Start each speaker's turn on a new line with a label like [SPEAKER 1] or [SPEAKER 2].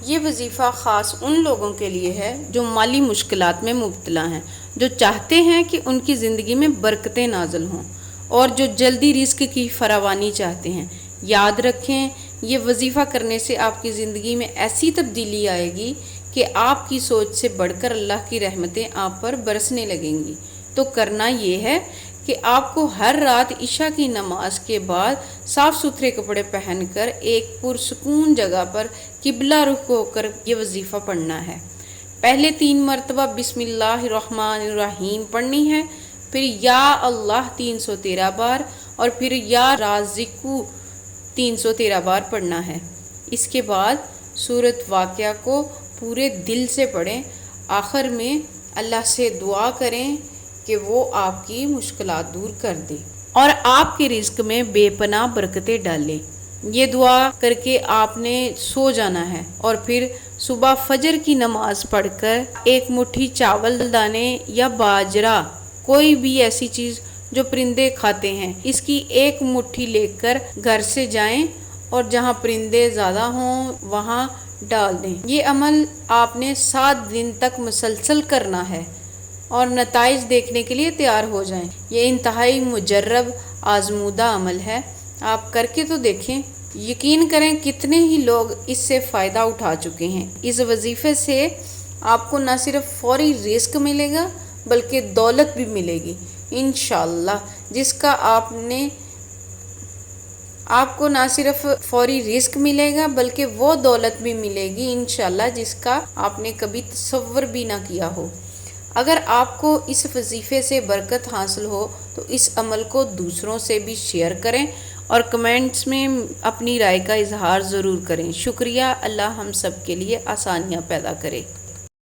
[SPEAKER 1] یہ وظیفہ خاص ان لوگوں کے لیے ہے جو مالی مشکلات میں مبتلا ہیں، جو چاہتے ہیں کہ ان کی زندگی میں برکتیں نازل ہوں اور جو جلدی رزق کی فراوانی چاہتے ہیں۔ یاد رکھیں، یہ وظیفہ کرنے سے آپ کی زندگی میں ایسی تبدیلی آئے گی کہ آپ کی سوچ سے بڑھ کر اللہ کی رحمتیں آپ پر برسنے لگیں گی۔ تو کرنا یہ ہے کہ آپ کو ہر رات عشاء کی نماز کے بعد صاف ستھرے کپڑے پہن کر ایک پرسکون جگہ پر قبلہ رخ ہو کر یہ وظیفہ پڑھنا ہے۔ پہلے 3 مرتبہ بسم اللہ الرحمن الرحیم پڑھنی ہے، پھر یا اللہ 313 بار اور پھر یا رازقو 313 بار پڑھنا ہے۔ اس کے بعد سورۃ واقعہ کو پورے دل سے پڑھیں، آخر میں اللہ سے دعا کریں کہ وہ آپ کی مشکلات دور کر دے اور آپ کے رزق میں بے پناہ برکتیں ڈالے۔ یہ دعا کر کے آپ نے سو جانا ہے اور پھر صبح فجر کی نماز پڑھ کر ایک مٹھی چاول دانے یا باجرہ، کوئی بھی ایسی چیز جو پرندے کھاتے ہیں، اس کی ایک مٹھی لے کر گھر سے جائیں اور جہاں پرندے زیادہ ہوں وہاں ڈال دیں۔ یہ عمل آپ نے 7 دن تک مسلسل کرنا ہے اور نتائج دیکھنے کے لیے تیار ہو جائیں۔ یہ انتہائی مجرب آزمودہ عمل ہے، آپ کر کے تو دیکھیں، یقین کریں کتنے ہی لوگ اس سے فائدہ اٹھا چکے ہیں۔ اس وظیفے سے آپ کو نہ صرف فوری رزق ملے گا بلکہ دولت بھی ملے گی انشاءاللہ، جس کا آپ کو نہ صرف فوری رزق ملے گا بلکہ وہ دولت بھی ملے گی انشاءاللہ جس کا آپ نے کبھی تصور بھی نہ کیا ہو۔ اگر آپ کو اس وظیفے سے برکت حاصل ہو تو اس عمل کو دوسروں سے بھی شیئر کریں اور کمنٹس میں اپنی رائے کا اظہار ضرور کریں۔ شکریہ، اللہ ہم سب کے لیے آسانیاں پیدا کرے۔